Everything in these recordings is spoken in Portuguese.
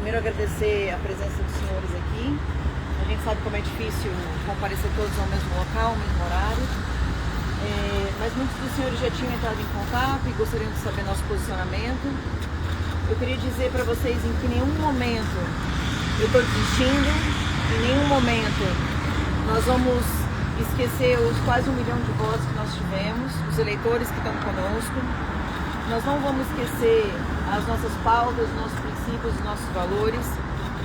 Primeiro agradecer a presença dos senhores aqui. A gente sabe como é difícil comparecer todos ao mesmo local, ao mesmo horário. Mas muitos dos senhores já tinham entrado em contato e gostariam de saber nosso posicionamento. Eu queria dizer para vocês em que nenhum momento eu estou desistindo, em nenhum momento nós vamos esquecer os quase 1 milhão de votos que nós tivemos, os eleitores que estão conosco. Nós não vamos esquecer as nossas pautas, os nossos princípios, os nossos valores.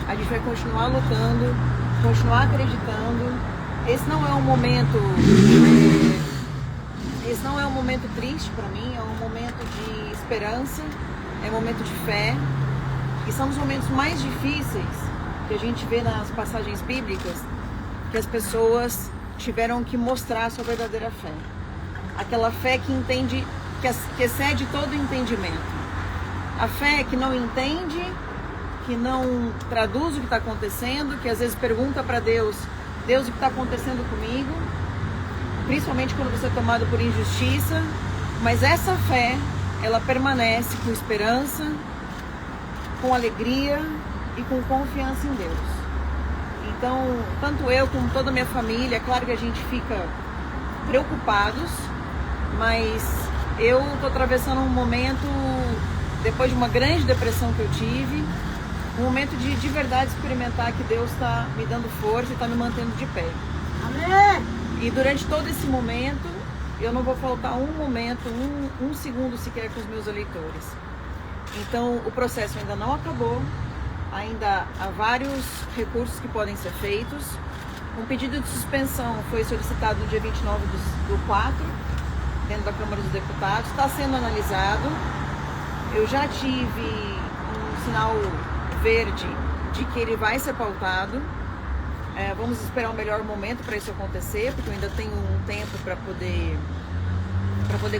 A gente vai continuar lutando, continuar acreditando. Esse não é um momento triste para mim, é um momento de esperança, é um momento de fé. E são os momentos mais difíceis que a gente vê nas passagens bíblicas, que as pessoas tiveram que mostrar a sua verdadeira fé. Aquela fé que entende, que excede todo entendimento. A fé que não entende, que não traduz o que está acontecendo, que às vezes pergunta para Deus, Deus, o que está acontecendo comigo? Principalmente quando você é tomado por injustiça. Mas essa fé, ela permanece com esperança, com alegria e com confiança em Deus. Então, tanto eu como toda a minha família, é claro que a gente fica preocupados, mas eu estou atravessando um momento, depois de uma grande depressão que eu tive, um momento de verdade experimentar que Deus está me dando força e está me mantendo de pé. Amém! E durante todo esse momento, eu não vou faltar um momento, um segundo sequer com os meus eleitores. Então, o processo ainda não acabou, ainda há vários recursos que podem ser feitos. Um pedido de suspensão foi solicitado no dia 29 do 4, dentro da Câmara dos Deputados, está sendo analisado. Eu já tive um sinal verde de que ele vai ser pautado. Vamos esperar o melhor momento para isso acontecer, porque eu ainda tenho um tempo para poder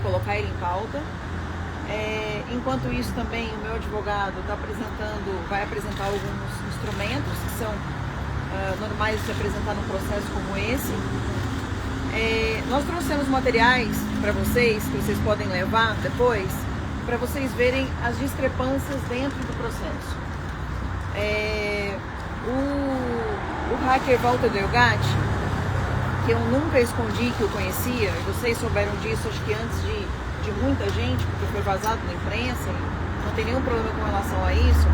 colocar ele em pauta. Enquanto isso também o meu advogado vai apresentar alguns instrumentos que são normais de se apresentar num processo como esse. Nós trouxemos materiais para vocês, que vocês podem levar depois, para vocês verem as discrepâncias dentro do processo. O hacker Walter Delgatti, que eu nunca escondi que eu conhecia, e vocês souberam disso acho que antes de muita gente, porque foi vazado na imprensa, não tem nenhum problema com relação a isso,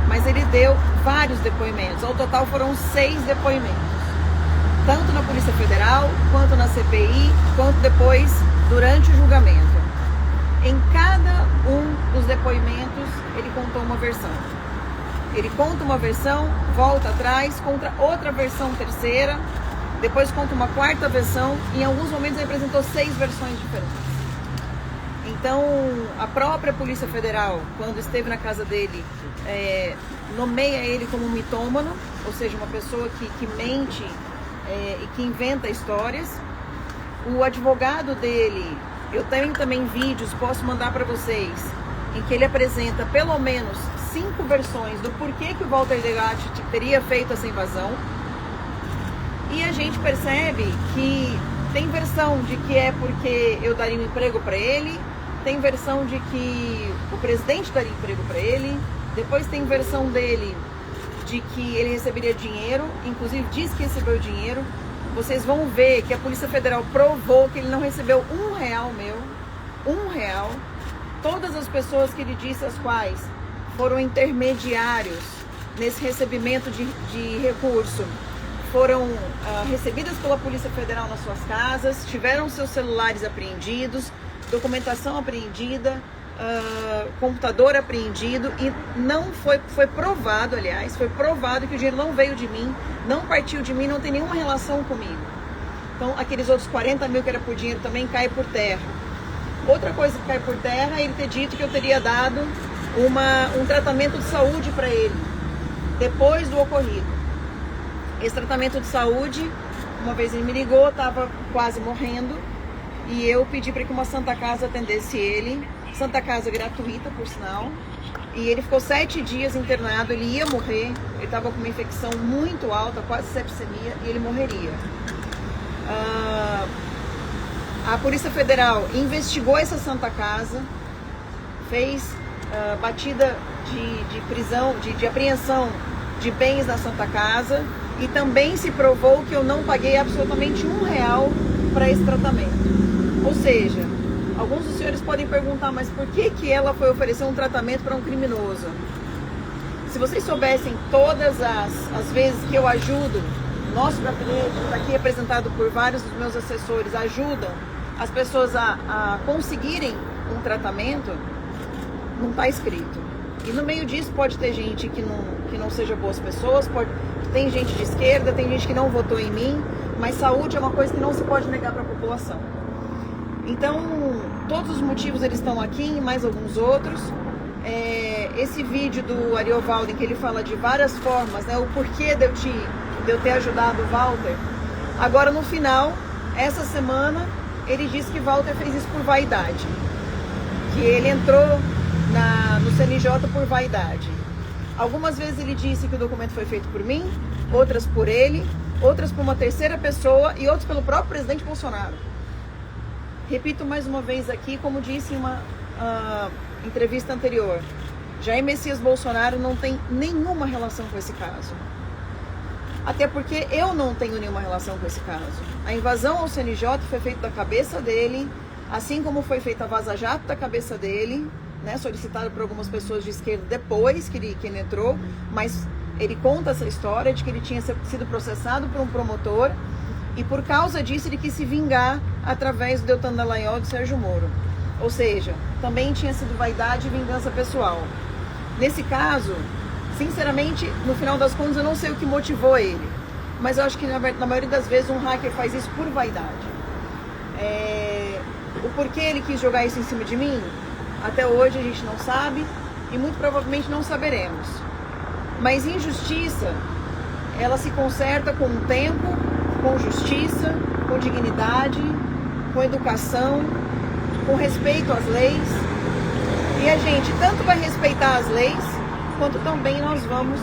mas ele deu vários depoimentos, ao total foram 6 depoimentos, tanto na Polícia Federal, quanto na CPI, quanto depois, durante o julgamento. Em cada um dos depoimentos, ele contou uma versão. Ele conta uma versão, volta atrás, conta outra versão terceira, depois conta uma quarta versão, e em alguns momentos ele apresentou 6 versões diferentes. Então, a própria Polícia Federal, quando esteve na casa dele, nomeia ele como um mitômano, ou seja, uma pessoa que mente e que inventa histórias. O advogado dele, eu tenho também vídeos, posso mandar para vocês, em que ele apresenta pelo menos 5 versões do porquê que o Walter Delgatti teria feito essa invasão. E a gente percebe que tem versão de que é porque eu daria um emprego para ele, tem versão de que o presidente daria emprego para ele, depois tem versão dele de que ele receberia dinheiro, inclusive diz que recebeu dinheiro. Vocês vão ver que a Polícia Federal provou que ele não recebeu R$1 meu, R$1. Todas as pessoas que ele disse, as quais foram intermediários nesse recebimento de recurso, foram recebidas pela Polícia Federal nas suas casas, tiveram seus celulares apreendidos, documentação apreendida, computador apreendido, e não foi provado, aliás, foi provado que o dinheiro não veio de mim, não partiu de mim, não tem nenhuma relação comigo. Então, aqueles outros 40 mil que era por dinheiro também cai por terra. Outra coisa que cai por terra é ele ter dito que eu teria dado um tratamento de saúde para ele, depois do ocorrido. Esse tratamento de saúde, uma vez ele me ligou, estava quase morrendo, e eu pedi para que uma Santa Casa atendesse ele, Santa Casa gratuita, por sinal, e ele ficou 7 dias internado, ele ia morrer, ele estava com uma infecção muito alta, quase sepsemia, e ele morreria. A Polícia Federal investigou essa Santa Casa, fez batida de prisão, de apreensão de bens na Santa Casa, e também se provou que eu não paguei absolutamente R$1 para esse tratamento. Ou seja, alguns dos senhores podem perguntar, mas por que ela foi oferecer um tratamento para um criminoso? Se vocês soubessem todas as vezes que eu ajudo, nosso gabinete, está aqui representado por vários dos meus assessores, ajudam as pessoas a conseguirem um tratamento, não está escrito. E no meio disso pode ter gente que não seja boas pessoas, tem gente de esquerda, tem gente que não votou em mim, mas saúde é uma coisa que não se pode negar para a população. Então, todos os motivos eles estão aqui e mais alguns outros. Esse vídeo do Ariovaldo, em que ele fala de várias formas, né, o porquê de eu ter ajudado o Walter. Agora, no final, essa semana, ele disse que Walter fez isso por vaidade. Que ele entrou no CNJ por vaidade. Algumas vezes ele disse que o documento foi feito por mim, outras por ele, outras por uma terceira pessoa e outras pelo próprio presidente Bolsonaro. Repito mais uma vez aqui, como disse em uma entrevista anterior, Jair Messias Bolsonaro não tem nenhuma relação com esse caso. Até porque eu não tenho nenhuma relação com esse caso. A invasão ao CNJ foi feita da cabeça dele, assim como foi feita a vaza-jato da cabeça dele, né, solicitado por algumas pessoas de esquerda depois que ele entrou, mas ele conta essa história de que ele tinha sido processado por um promotor e por causa disso ele quis se vingar através do Deltan Dallagnol e do Sérgio Moro. Ou seja, também tinha sido vaidade e vingança pessoal. Nesse caso, sinceramente, no final das contas, eu não sei o que motivou ele. Mas eu acho que, na maioria das vezes, um hacker faz isso por vaidade. O porquê ele quis jogar isso em cima de mim, até hoje a gente não sabe e muito provavelmente não saberemos. Mas injustiça, ela se conserta com o tempo, com justiça, com dignidade, com educação, com respeito às leis. E a gente tanto vai respeitar as leis, quanto também nós vamos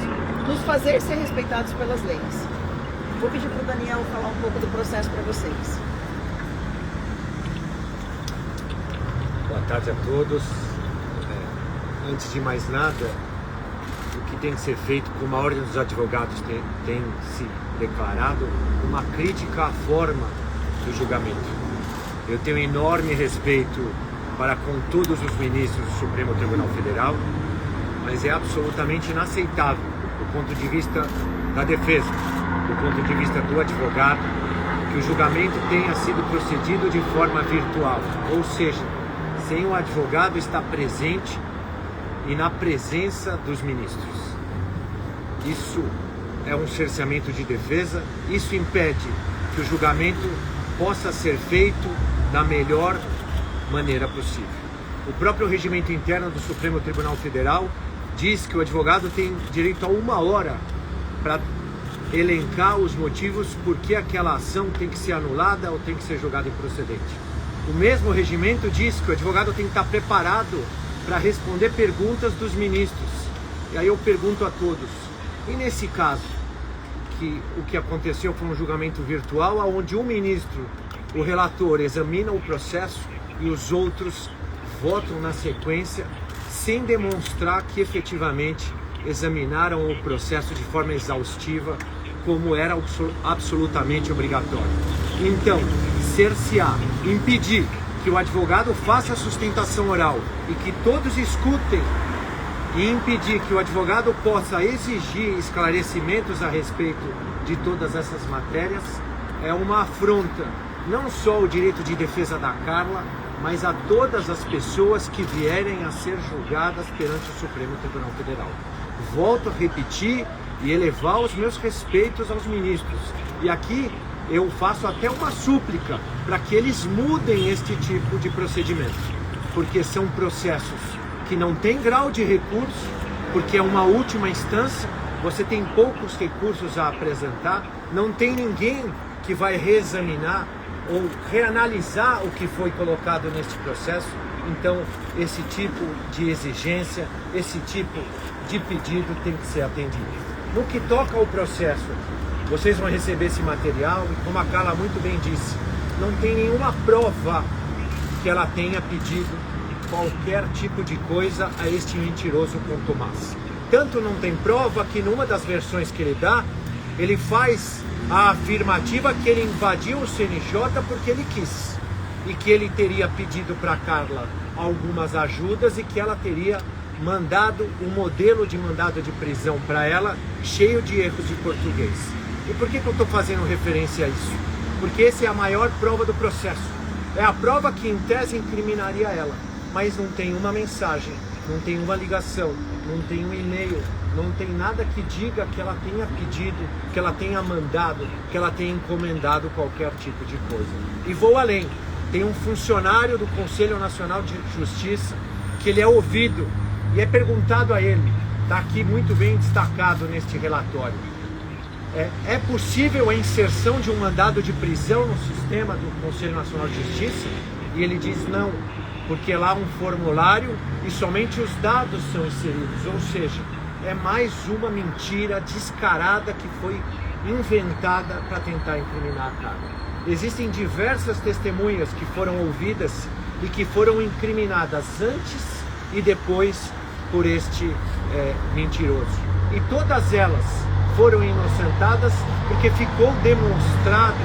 nos fazer ser respeitados pelas leis. Vou pedir para o Daniel falar um pouco do processo para vocês. Boa tarde a todos. Antes de mais nada, o que tem que ser feito, como a Ordem dos Advogados tem se declarado, uma crítica à forma do julgamento. Eu tenho enorme respeito para com todos os ministros do Supremo Tribunal Federal, mas é absolutamente inaceitável, do ponto de vista da defesa, do ponto de vista do advogado, que o julgamento tenha sido procedido de forma virtual, ou seja, sem o advogado estar presente e na presença dos ministros. Isso é um cerceamento de defesa, isso impede que o julgamento possa ser feito da melhor maneira possível. O próprio regimento interno do Supremo Tribunal Federal diz que o advogado tem direito a 1 hora para elencar os motivos por que aquela ação tem que ser anulada ou tem que ser julgada improcedente. O mesmo regimento diz que o advogado tem que estar preparado para responder perguntas dos ministros. E aí eu pergunto a todos, e nesse caso, que o que aconteceu foi um julgamento virtual, onde um ministro, o relator, examina o processo e os outros votam na sequência, sem demonstrar que efetivamente examinaram o processo de forma exaustiva, como era absolutamente obrigatório. Então, cercear, impedir que o advogado faça a sustentação oral e que todos escutem, e impedir que o advogado possa exigir esclarecimentos a respeito de todas essas matérias, é uma afronta, não só ao direito de defesa da Carla, mas a todas as pessoas que vierem a ser julgadas perante o Supremo Tribunal Federal. Volto a repetir e elevar os meus respeitos aos ministros. E aqui eu faço até uma súplica para que eles mudem este tipo de procedimento, porque são processos que não têm grau de recurso, porque é uma última instância, você tem poucos recursos a apresentar, não tem ninguém que vai reexaminar ou reanalisar o que foi colocado neste processo. Então, esse tipo de exigência, esse tipo de pedido tem que ser atendido. No que toca ao processo, vocês vão receber esse material e, como a Carla muito bem disse, não tem nenhuma prova que ela tenha pedido qualquer tipo de coisa a este mentiroso contumaz. Tanto não tem prova que numa das versões que ele dá, ele faz a afirmativa que ele invadiu o CNJ porque ele quis. E que ele teria pedido para Carla algumas ajudas e que ela teria mandado um modelo de mandado de prisão para ela cheio de erros de português. E por que eu estou fazendo referência a isso? Porque essa é a maior prova do processo. É a prova que em tese incriminaria ela, mas não tem uma mensagem, não tem uma ligação, não tem um e-mail, não tem nada que diga que ela tenha pedido, que ela tenha mandado, que ela tenha encomendado qualquer tipo de coisa. E vou além. Tem um funcionário do Conselho Nacional de Justiça que ele é ouvido e é perguntado a ele, está aqui muito bem destacado neste relatório, é possível a inserção de um mandado de prisão no sistema do Conselho Nacional de Justiça? E ele diz não, porque lá há um formulário e somente os dados são inseridos, ou seja, é mais uma mentira descarada que foi inventada para tentar incriminar a Carla. Existem diversas testemunhas que foram ouvidas e que foram incriminadas antes e depois por este mentiroso. E todas elas foram inocentadas porque ficou demonstrado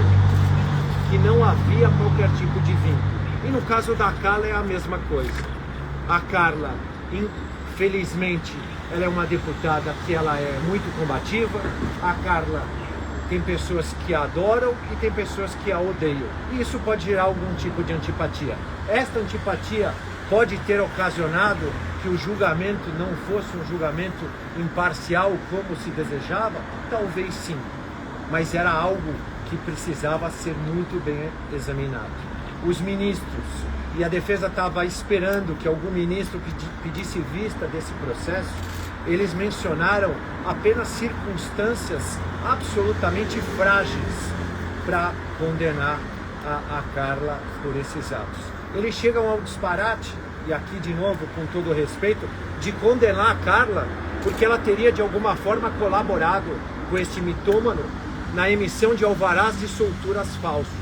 que não havia qualquer tipo de vínculo. E no caso da Carla é a mesma coisa. A Carla, infelizmente, ela é uma deputada que ela é muito combativa. A Carla tem pessoas que a adoram e tem pessoas que a odeiam. E isso pode gerar algum tipo de antipatia. Esta antipatia pode ter ocasionado que o julgamento não fosse um julgamento imparcial como se desejava? Talvez sim. Mas era algo que precisava ser muito bem examinado. Os ministros e a defesa estava esperando que algum ministro pedisse vista desse processo. Eles mencionaram apenas circunstâncias absolutamente frágeis para condenar a Carla por esses atos. Eles chegam ao disparate, e aqui de novo com todo o respeito, de condenar a Carla porque ela teria de alguma forma colaborado com este mitômano na emissão de alvarás de solturas falsos.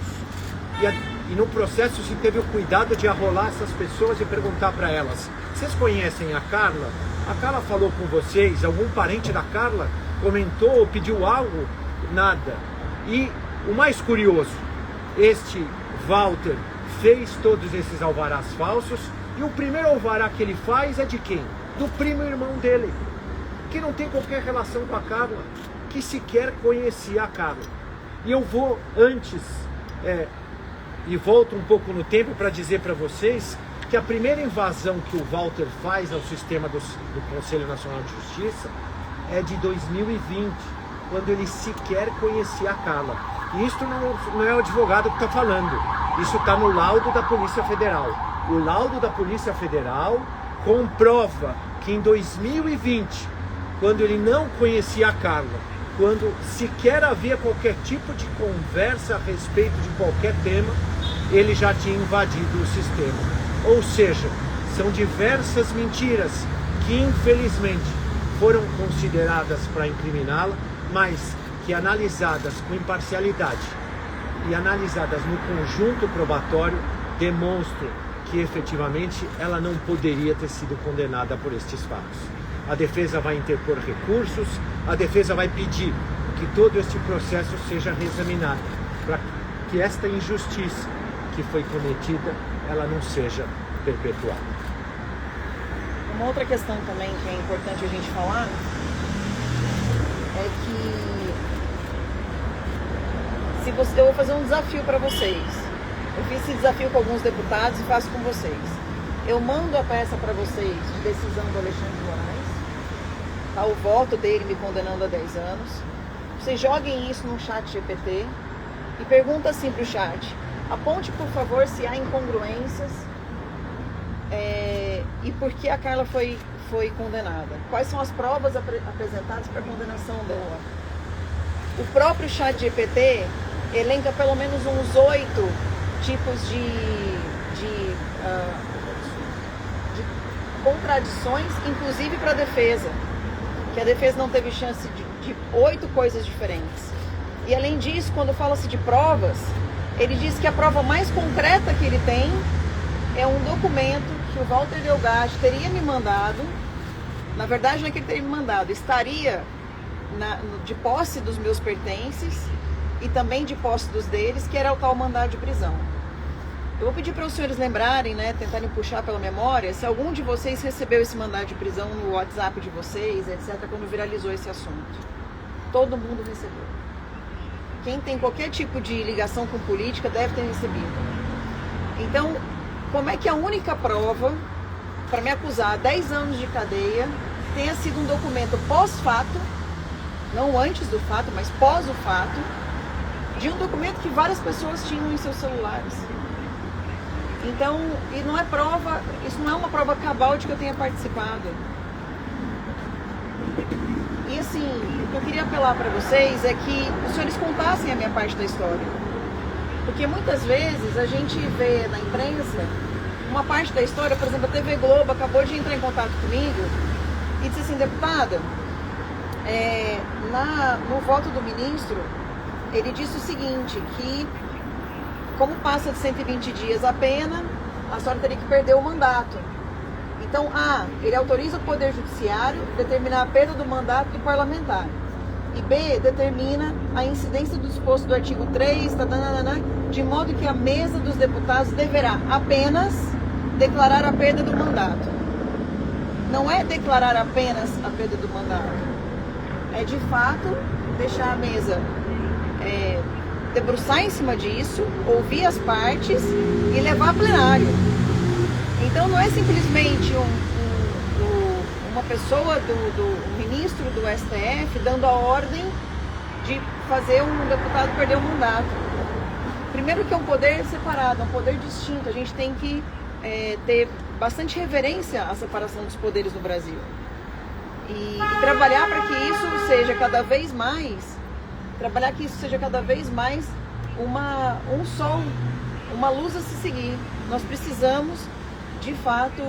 E no processo se teve o cuidado de arrolar essas pessoas e perguntar para elas: vocês conhecem a Carla? A Carla falou com vocês? Algum parente da Carla comentou ou pediu algo? Nada. E o mais curioso, este Walter fez todos esses alvarás falsos e o primeiro alvará que ele faz é de quem? Do primo irmão dele, que não tem qualquer relação com a Carla, que sequer conhecia a Carla. E eu vou antes, e volto um pouco no tempo para dizer para vocês que a primeira invasão que o Walter faz ao sistema do Conselho Nacional de Justiça é de 2020, quando ele sequer conhecia a Carla. E isso não é o advogado que está falando, isso está no laudo da Polícia Federal. O laudo da Polícia Federal comprova que em 2020, quando ele não conhecia a Carla, quando sequer havia qualquer tipo de conversa a respeito de qualquer tema, ele já tinha invadido o sistema. Ou seja, são diversas mentiras que infelizmente foram consideradas para incriminá-la, mas que analisadas com imparcialidade e analisadas no conjunto probatório demonstram que efetivamente ela não poderia ter sido condenada por estes fatos. A defesa vai interpor recursos, a defesa vai pedir que todo este processo seja reexaminado, para que esta injustiça que foi cometida, ela não seja perpetuada. Uma outra questão também que é importante a gente falar é que eu vou fazer um desafio para vocês. Eu fiz esse desafio com alguns deputados e faço com vocês. Eu mando a peça para vocês de decisão do Alexandre Moraes, tá? O voto dele me condenando a 10 anos. Vocês joguem isso no chat GPT e pergunta assim para o chat: aponte, por favor, se há incongruências e por que a Carla foi condenada. Quais são as provas apresentadas para a condenação dela? O próprio chat GPT elenca pelo menos uns 8 tipos de contradições, inclusive para a defesa, que a defesa não teve chance de 8 coisas diferentes. E além disso, quando fala-se de provas, ele diz que a prova mais concreta que ele tem é um documento que o Walter Delgatti teria me mandado, na verdade não é que ele teria me mandado, estaria de posse dos meus pertences e também de posse dos deles, que era o tal mandado de prisão. Eu vou pedir para os senhores lembrarem, né, tentarem puxar pela memória, se algum de vocês recebeu esse mandado de prisão no WhatsApp de vocês, etc., quando viralizou esse assunto. Todo mundo recebeu. Quem tem qualquer tipo de ligação com política deve ter recebido. Então, como é que a única prova para me acusar 10 anos de cadeia tenha sido um documento pós-fato, não antes do fato, mas pós o fato, de um documento que várias pessoas tinham em seus celulares? Então, e não é prova, isso não é uma prova cabal de que eu tenha participado. E assim, o que eu queria apelar para vocês é que os senhores contassem a minha parte da história. Porque muitas vezes a gente vê na imprensa uma parte da história, por exemplo, a TV Globo acabou de entrar em contato comigo e disse assim, deputada, no voto do ministro, ele disse o seguinte, que como passa de 120 dias a pena, a senhora teria que perder o mandato. Então, A, ele autoriza o Poder Judiciário a determinar a perda do mandato do parlamentar. E B, determina a incidência do disposto do artigo 3, de modo que a mesa dos deputados deverá apenas declarar a perda do mandato. Não é declarar apenas a perda do mandato. É, de fato, deixar a mesa debruçar em cima disso, ouvir as partes e levar a plenário. Então não é simplesmente uma pessoa do ministro do STF dando a ordem de fazer um deputado perder o mandato. Primeiro que é um poder separado, é um poder distinto. A gente tem que ter bastante reverência à separação dos poderes no Brasil. E trabalhar para que isso seja cada vez mais um sol, uma luz a se seguir. Nós precisamos, de fato,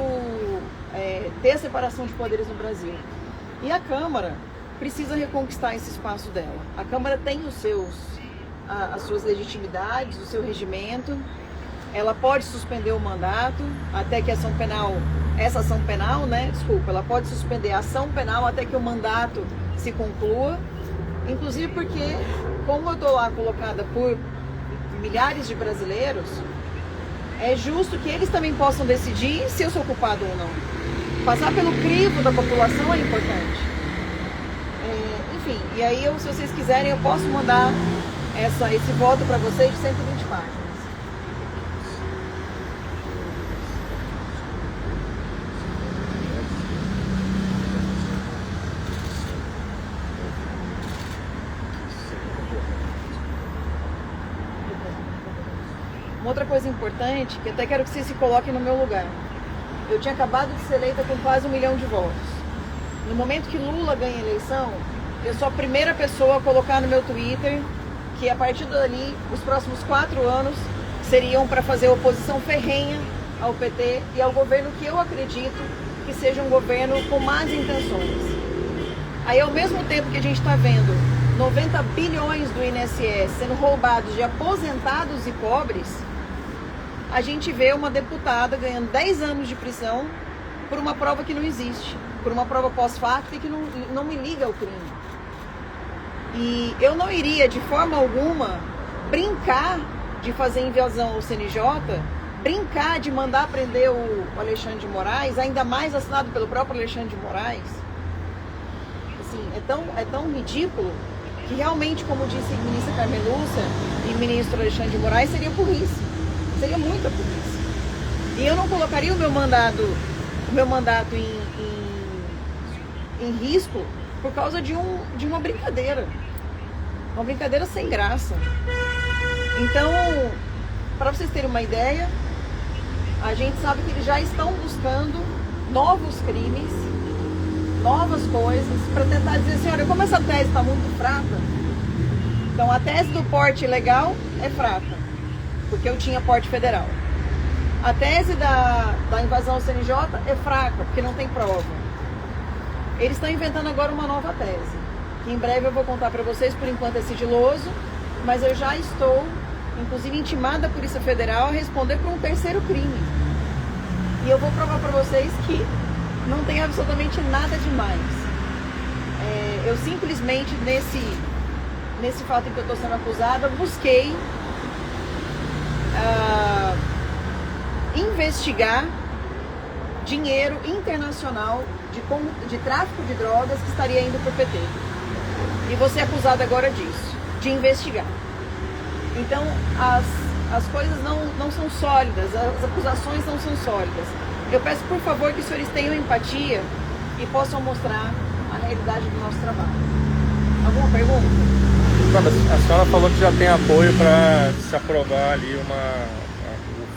ter a separação de poderes no Brasil. E a Câmara precisa reconquistar esse espaço dela. A Câmara tem as suas legitimidades, o seu regimento. Ela pode suspender o mandato até que ela pode suspender a ação penal até que o mandato se conclua. Inclusive porque, como eu estou lá colocada por milhares de brasileiros, é justo que eles também possam decidir se eu sou culpado ou não. Passar pelo crivo da população é importante. Enfim, e aí se vocês quiserem, eu posso mandar esse voto para vocês de 120 páginas. Uma outra coisa importante, que até quero que vocês se coloquem no meu lugar. Eu tinha acabado de ser eleita com quase 1 milhão de votos. No momento que Lula ganha a eleição, eu sou a primeira pessoa a colocar no meu Twitter que a partir dali, os próximos 4 anos seriam para fazer oposição ferrenha ao PT e ao governo que eu acredito que seja um governo com más intenções. Aí, ao mesmo tempo que a gente está vendo 90 bilhões do INSS sendo roubados de aposentados e pobres, a gente vê uma deputada ganhando 10 anos de prisão por uma prova que não existe, por uma prova pós-facto e que não me liga ao crime. E eu não iria, de forma alguma, brincar de fazer invasão ao CNJ, brincar de mandar prender o Alexandre de Moraes, ainda mais assinado pelo próprio Alexandre de Moraes. Assim, é tão ridículo que realmente, como disse a ministra Carmen Lúcia e o ministro Alexandre de Moraes, seria burrice. Seria muita burrice. E eu não colocaria o meu mandato em risco por causa de uma brincadeira. Uma brincadeira sem graça. Então, para vocês terem uma ideia, a gente sabe que eles já estão buscando novos crimes, novas coisas, para tentar dizer assim, olha, como essa tese está muito fraca, então a tese do porte ilegal é fraca, porque eu tinha porte federal. A tese da invasão ao CNJ é fraca, porque não tem prova. Eles estão inventando agora uma nova tese, que em breve eu vou contar para vocês, por enquanto é sigiloso, mas eu já estou, inclusive, intimada a Polícia Federal a responder por um terceiro crime. E eu vou provar para vocês que não tem absolutamente nada demais. Eu simplesmente, nesse fato em que eu estou sendo acusada, busquei investigar dinheiro internacional de tráfico de drogas que estaria indo para o PT. E vou ser acusada agora disso, de investigar. Então, as coisas não são sólidas, as acusações não são sólidas. Eu peço, por favor, que os senhores tenham empatia e possam mostrar a realidade do nosso trabalho. Alguma pergunta? A senhora falou que já tem apoio para se aprovar ali o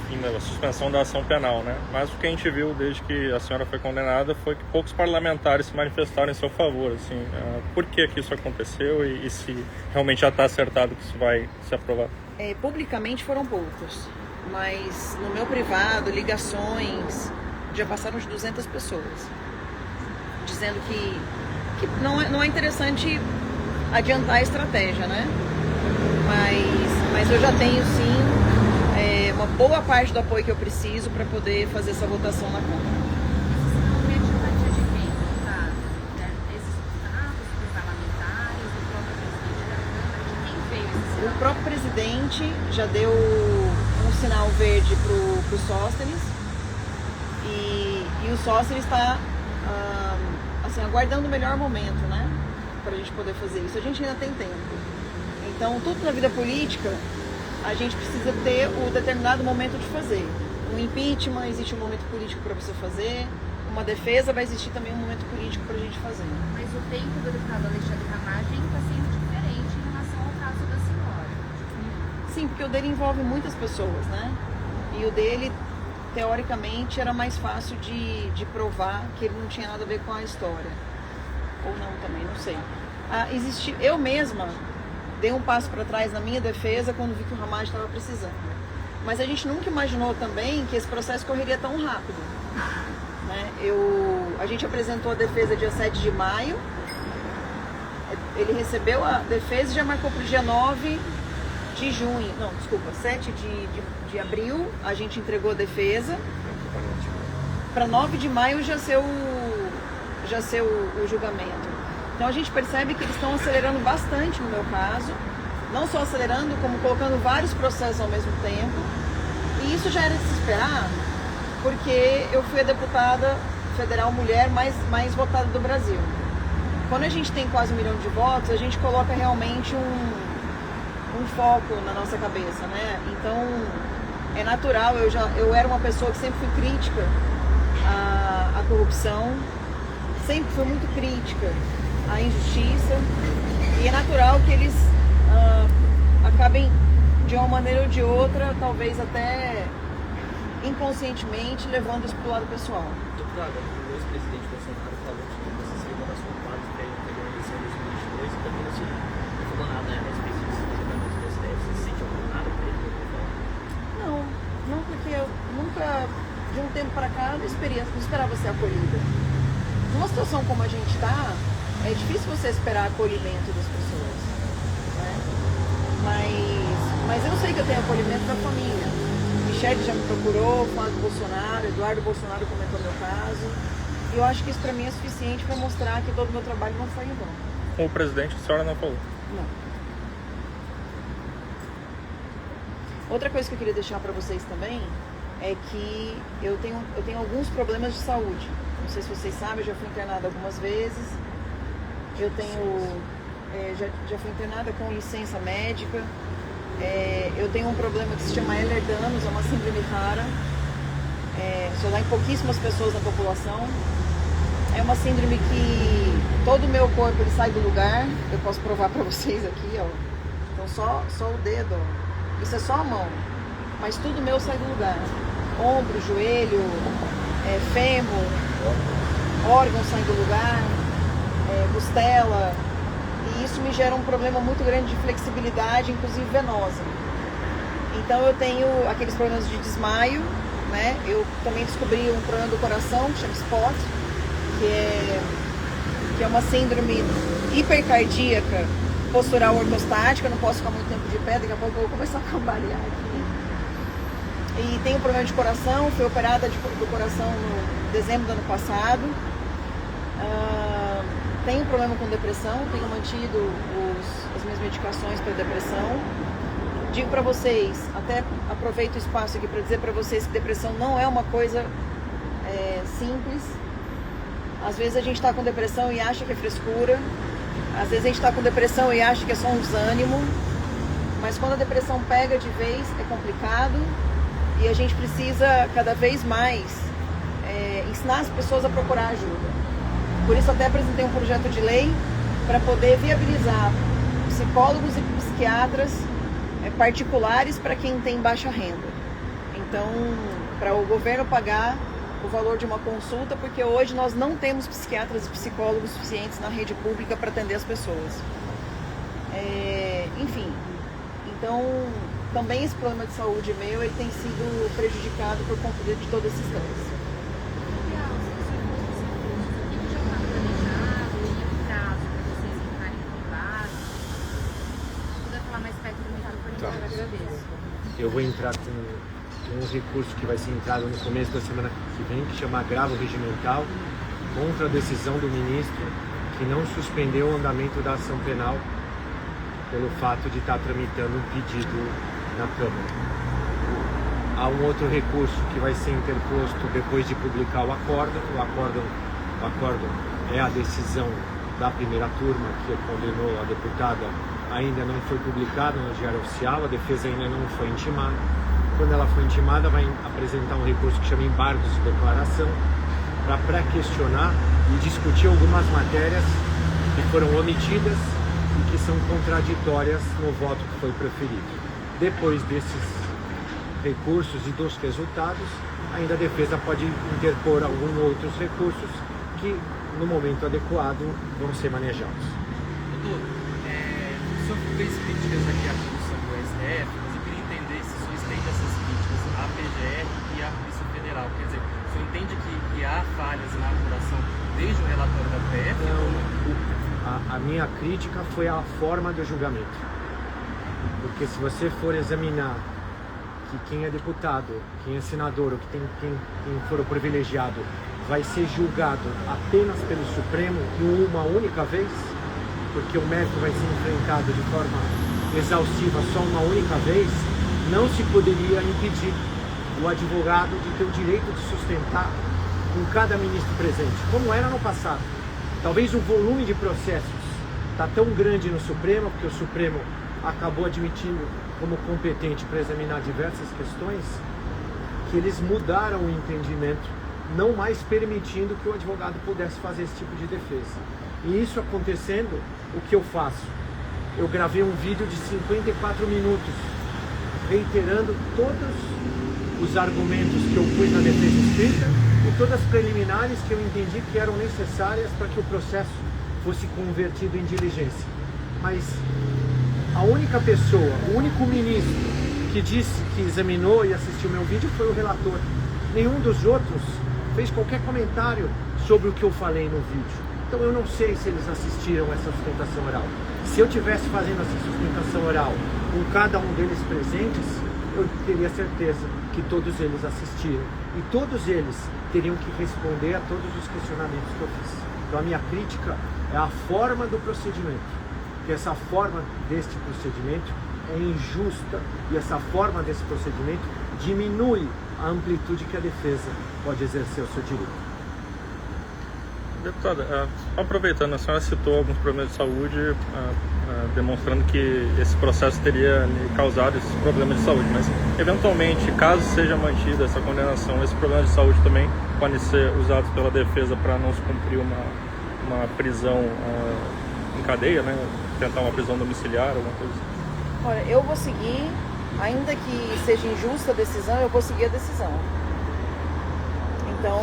fim da suspensão da ação penal, né? Mas o que a gente viu desde que a senhora foi condenada foi que poucos parlamentares se manifestaram em seu favor, assim. Por que isso aconteceu e se realmente já está acertado que isso vai se aprovar? Publicamente foram poucos, mas no meu privado, ligações, já passaram de 200 pessoas, dizendo que não é interessante adiantar a estratégia, né? Mas eu já tenho sim uma boa parte do apoio que eu preciso para poder fazer essa votação na Câmara. O próprio presidente já deu um sinal verde pro Sóstenes e o Sóstenes está assim, aguardando o melhor momento, né, para a gente poder fazer isso. A gente ainda tem tempo. Então, tudo na vida política, a gente precisa ter o determinado momento de fazer. Um impeachment, existe um momento político para você fazer. Uma defesa, vai existir também um momento político para a gente fazer. Mas o tempo do deputado Alexandre Ramagem está sendo diferente em relação ao caso da senhora. Sim, porque o dele envolve muitas pessoas, né? E o dele, teoricamente, era mais fácil de provar que ele não tinha nada a ver com a história. Ou não também, não sei. Eu mesma dei um passo para trás na minha defesa quando vi que o Ramagem estava precisando. Mas a gente nunca imaginou também que esse processo correria tão rápido. Né? A gente apresentou a defesa dia 7 de maio, ele recebeu a defesa e já marcou para o dia 9 de junho, não, desculpa, 7 de abril, a gente entregou a defesa, para 9 de maio já ser o julgamento. Então a gente percebe que eles estão acelerando bastante no meu caso, não só acelerando, como colocando vários processos ao mesmo tempo, e isso já era de se esperar, porque eu fui a deputada federal mulher mais votada do Brasil. Quando a gente tem quase 1 milhão de votos, a gente coloca realmente um foco na nossa cabeça, né? Então, é natural, eu era uma pessoa que sempre fui crítica à corrupção, sempre fui muito crítica à injustiça, e é natural que eles acabem, de uma maneira ou de outra, talvez até inconscientemente, levando isso para o lado pessoal. Deputada, o ex-presidente Bolsonaro falou que você seria uma das culpadas para ele ter a eleição em 2022 e também não falou nada a respeito disso, do STF. Você se sente apoiada para ele? Não, porque eu nunca, de um tempo para cá, não esperava ser acolhida. Numa situação como a gente está, é difícil você esperar acolhimento das pessoas, né? Mas eu sei que eu tenho acolhimento da família. Michele já me procurou, Flávio Bolsonaro, Eduardo Bolsonaro comentou meu caso. E eu acho que isso para mim é suficiente para mostrar que todo o meu trabalho não foi em vão. Com o presidente, a senhora não falou? Não. Outra coisa que eu queria deixar para vocês também é que eu tenho alguns problemas de saúde. Não sei se vocês sabem, eu já fui internada algumas vezes. Eu já fui internada com licença médica. Eu tenho um problema que se chama Ehlers-Danlos, é uma síndrome rara. Só dá em pouquíssimas pessoas na população. É uma síndrome que todo o meu corpo ele sai do lugar. Eu posso provar para vocês aqui, ó. Então só o dedo, ó. Isso é só a mão, mas tudo meu sai do lugar. Ombro, joelho, fêmur, órgãos saem do lugar, costela. E isso me gera um problema muito grande de flexibilidade, inclusive venosa. Então eu tenho aqueles problemas de desmaio, né? Eu também descobri um problema do coração, que chama SPOT, que é uma síndrome hipercardíaca postural ortostática. Eu não posso ficar muito tempo de pé, daqui a pouco eu vou começar a cambalear aqui. e tem um problema de coração, foi operada do coração no dezembro do ano passado. Tenho problema com depressão, tenho mantido as minhas medicações para depressão. Digo para vocês, até aproveito o espaço aqui para dizer para vocês que depressão não é uma coisa simples. Às vezes a gente está com depressão e acha que é frescura, às vezes a gente está com depressão e acha que é só um desânimo, mas quando a depressão pega de vez é complicado e a gente precisa cada vez mais ensinar as pessoas a procurar ajuda. Por isso até apresentei um projeto de lei para poder viabilizar psicólogos e psiquiatras particulares para quem tem baixa renda. Então, para o governo pagar o valor de uma consulta, porque hoje nós não temos psiquiatras e psicólogos suficientes na rede pública para atender as pessoas. Enfim, então também esse problema de saúde meu ele tem sido prejudicado por conta de todo esse estresse. Eu vou entrar com um recurso que vai ser entrado no começo da semana que vem, que chama agravo regimental, contra a decisão do ministro que não suspendeu o andamento da ação penal pelo fato de estar tramitando um pedido na Câmara. Há um outro recurso que vai ser interposto depois de publicar o acórdão. O acórdão é a decisão da primeira turma que condenou a deputada, ainda não foi publicado no Diário Oficial, a defesa ainda não foi intimada. Quando ela for intimada, vai apresentar um recurso que chama embargos de declaração para pré-questionar e discutir algumas matérias que foram omitidas e que são contraditórias no voto que foi preferido. Depois desses recursos e dos resultados, ainda a defesa pode interpor alguns outros recursos que, no momento adequado, vão ser manejados. Doutor, o senhor fez críticas aqui à produção do STF, mas eu queria entender se o senhor estende essas críticas à PGR e à Polícia Federal. Quer dizer, o senhor entende que há falhas na apuração desde o relatório da PF? A minha crítica foi a forma do julgamento. Porque se você for examinar que quem é deputado, quem é senador, ou quem for o privilegiado, vai ser julgado apenas pelo Supremo em uma única vez, porque o mérito vai ser enfrentado de forma exaustiva só uma única vez, não se poderia impedir o advogado de ter o direito de sustentar com cada ministro presente, como era no passado. Talvez o volume de processos está tão grande no Supremo, porque o Supremo acabou admitindo como competente para examinar diversas questões, que eles mudaram o entendimento, não mais permitindo que o advogado pudesse fazer esse tipo de defesa. E isso acontecendo, o que eu faço? Eu gravei um vídeo de 54 minutos, reiterando todos os argumentos que eu pus na defesa escrita e todas as preliminares que eu entendi que eram necessárias para que o processo fosse convertido em diligência. Mas a única pessoa, o único ministro que disse que examinou e assistiu meu vídeo foi o relator. Nenhum dos outros fez qualquer comentário sobre o que eu falei no vídeo. Então eu não sei se eles assistiram essa sustentação oral. Se eu estivesse fazendo essa sustentação oral com cada um deles presentes, eu teria certeza que todos eles assistiram. E todos eles teriam que responder a todos os questionamentos que eu fiz. Então a minha crítica é a forma do procedimento. Que essa forma deste procedimento é injusta e essa forma desse procedimento diminui a amplitude que a defesa pode exercer o seu direito. Deputada, aproveitando, a senhora citou alguns problemas de saúde, demonstrando que esse processo teria causado esses problemas de saúde, mas eventualmente, caso seja mantida essa condenação, esses problemas de saúde também podem ser usados pela defesa para não se cumprir uma prisão em cadeia, né? Tentar uma prisão domiciliar, alguma coisa assim. Olha, eu vou seguir, ainda que seja injusta a decisão, eu vou seguir a decisão. Então,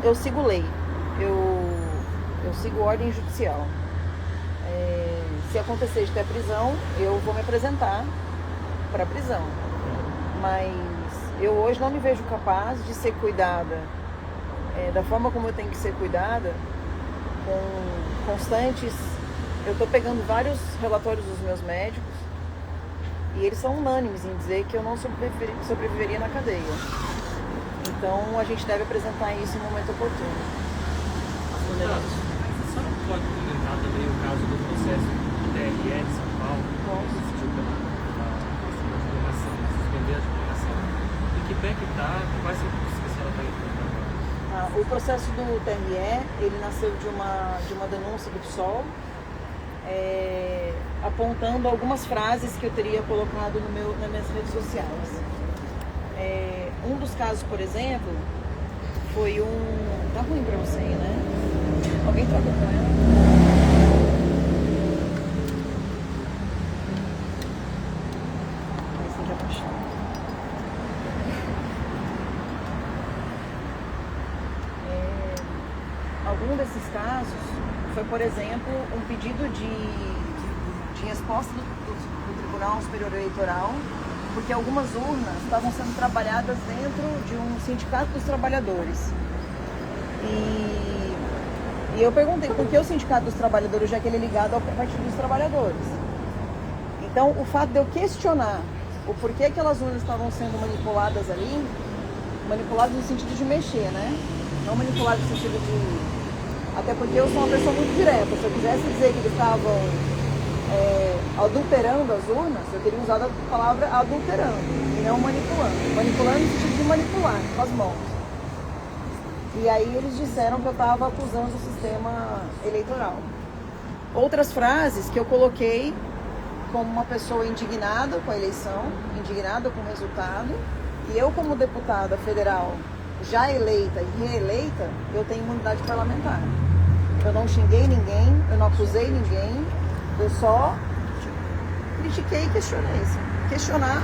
eu sigo lei. Eu sigo ordem judicial. Se acontecer de ter prisão, eu vou me apresentar para a prisão. Mas eu hoje não me vejo capaz de ser cuidada da forma como eu tenho que ser cuidada, com constantes. Eu estou pegando vários relatórios dos meus médicos E eles são unânimes em dizer que eu não sobreviveria na cadeia. Então a gente deve apresentar isso no momento oportuno. As condenadas. A senhora pode comentar também o caso do processo do TRE de São Paulo, que decidiu pela divulgação, suspender a divulgação. Em que pé que está? Quais são os que a senhora está enfrentando? O processo do TRE, ele nasceu de uma denúncia do PSOL, apontando algumas frases que eu teria colocado nas minhas redes sociais. Um dos casos, por exemplo, foi Tá ruim pra você, né? Alguém troca com ela? Mas tem que abaixar. Algum desses casos foi, por exemplo, um pedido de resposta do Tribunal Superior Eleitoral, porque algumas urnas estavam sendo trabalhadas dentro de um sindicato dos trabalhadores. E eu perguntei por que o sindicato dos trabalhadores, já que ele é ligado ao Partido dos Trabalhadores. Então, o fato de eu questionar o porquê aquelas urnas estavam sendo manipuladas ali, manipuladas no sentido de mexer, né? Não manipuladas no sentido de... Até porque eu sou uma pessoa muito direta. Se eu quisesse dizer que eles estavam adulterando as urnas, eu teria usado a palavra adulterando e não manipulando. Manipulando no sentido de manipular com as mãos. E aí eles disseram que eu estava acusando o sistema eleitoral. Outras frases que eu coloquei como uma pessoa indignada com a eleição, indignada com o resultado, e eu como deputada federal já eleita e reeleita, eu tenho imunidade parlamentar. Eu não xinguei ninguém, eu não acusei ninguém, eu só critiquei e questionei. Questionar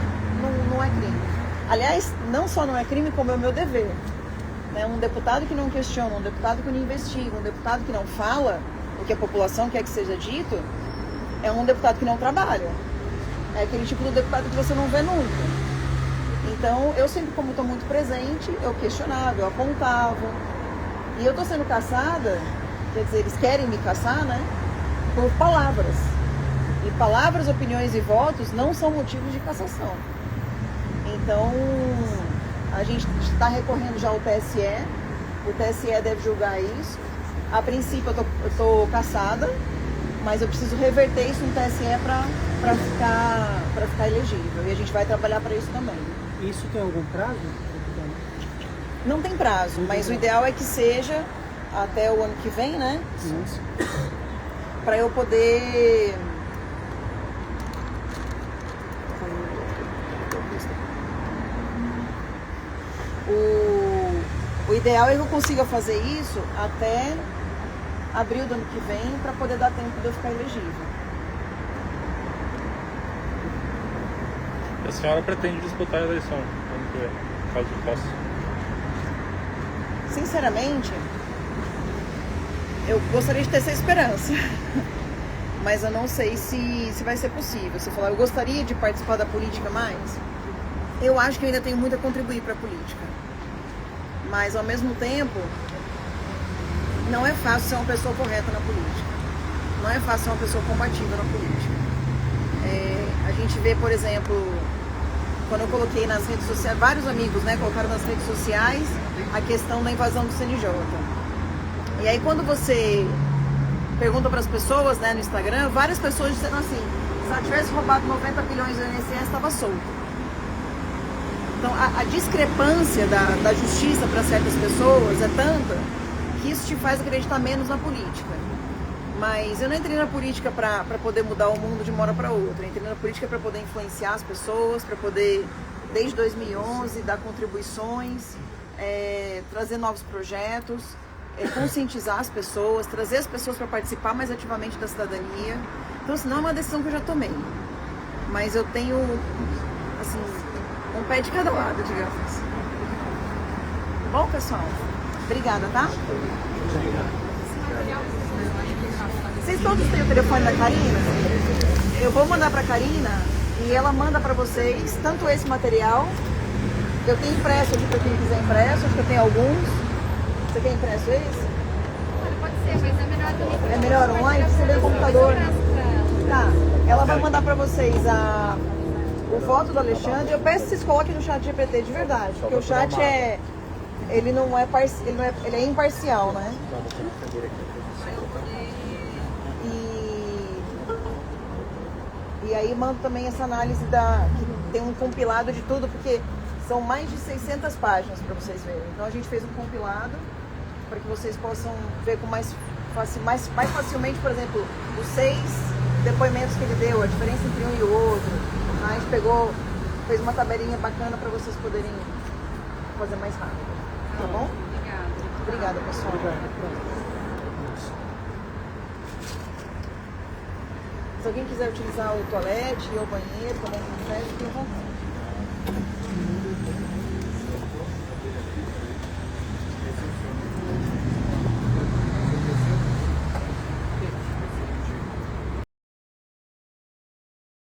não é crime. Aliás, não só não é crime, como é o meu dever. Um deputado que não questiona, um deputado que não investiga, um deputado que não fala o que a população quer que seja dito, é um deputado que não trabalha. É aquele tipo de deputado que você não vê nunca. Então, eu sempre, como estou muito presente, eu questionava, eu apontava. E eu estou sendo caçada, quer dizer, eles querem me caçar, né? Por palavras. E palavras, opiniões e votos não são motivos de cassação. Então, a gente está recorrendo já ao TSE. O TSE deve julgar isso. A princípio, eu estou caçada, mas eu preciso reverter isso no TSE para ficar elegível. E a gente vai trabalhar para isso também. Isso tem algum prazo? Não tem prazo, mas o ideal é que seja até o ano que vem, né? Isso. Para eu poder... O ideal é que eu consiga fazer isso até abril do ano que vem, para poder dar tempo de eu ficar elegível. A senhora pretende disputar a eleição ano que vem, caso possa? Sinceramente, eu gostaria de ter essa esperança, mas eu não sei se vai ser possível. Se eu falar, eu gostaria de participar da política mais, eu acho que eu ainda tenho muito a contribuir para a política. Mas, ao mesmo tempo, não é fácil ser uma pessoa correta na política. Não é fácil ser uma pessoa combativa na política. A gente vê, por exemplo, quando eu coloquei nas redes sociais, vários amigos, né, colocaram nas redes sociais a questão da invasão do CNJ. E aí, quando você pergunta para as pessoas, né, no Instagram, várias pessoas disseram assim: se ela tivesse roubado 90 bilhões do INSS, estava solta. Então, a discrepância da justiça para certas pessoas é tanta que isso te faz acreditar menos na política. Mas eu não entrei na política para poder mudar o mundo de uma hora para outra. Eu entrei na política para poder influenciar as pessoas, para poder, desde 2011, dar contribuições, trazer novos projetos, conscientizar as pessoas, trazer as pessoas para participar mais ativamente da cidadania. Então, assim, não é uma decisão que eu já tomei. Mas eu tenho, assim, um pé de cada lado, digamos. Bom, pessoal? Obrigada, tá? Vocês todos têm o telefone da Karina? Eu vou mandar pra Karina e ela manda pra vocês tanto esse material. Eu tenho impresso aqui pra quem quiser impresso, acho que eu tenho alguns. Você quer impresso esse? Pode ser, mas é melhor também. É melhor online? Você vê no computador? Tá, ela vai mandar pra vocês o voto do Alexandre, eu peço que vocês coloquem no chat GPT de verdade, porque o chat ele não é, ele é imparcial, né? E aí mando também essa análise que tem um compilado de tudo, porque são mais de 600 páginas para vocês verem. Então a gente fez um compilado para que vocês possam ver com mais facilmente, por exemplo, os 6 depoimentos que ele deu, a diferença entre um e o outro. A gente fez uma tabelinha bacana para vocês poderem fazer mais rápido. Tá bom? Obrigada, pessoal. Se alguém quiser utilizar o toalete ou o banheiro, tomar um café, fiquem à vontade.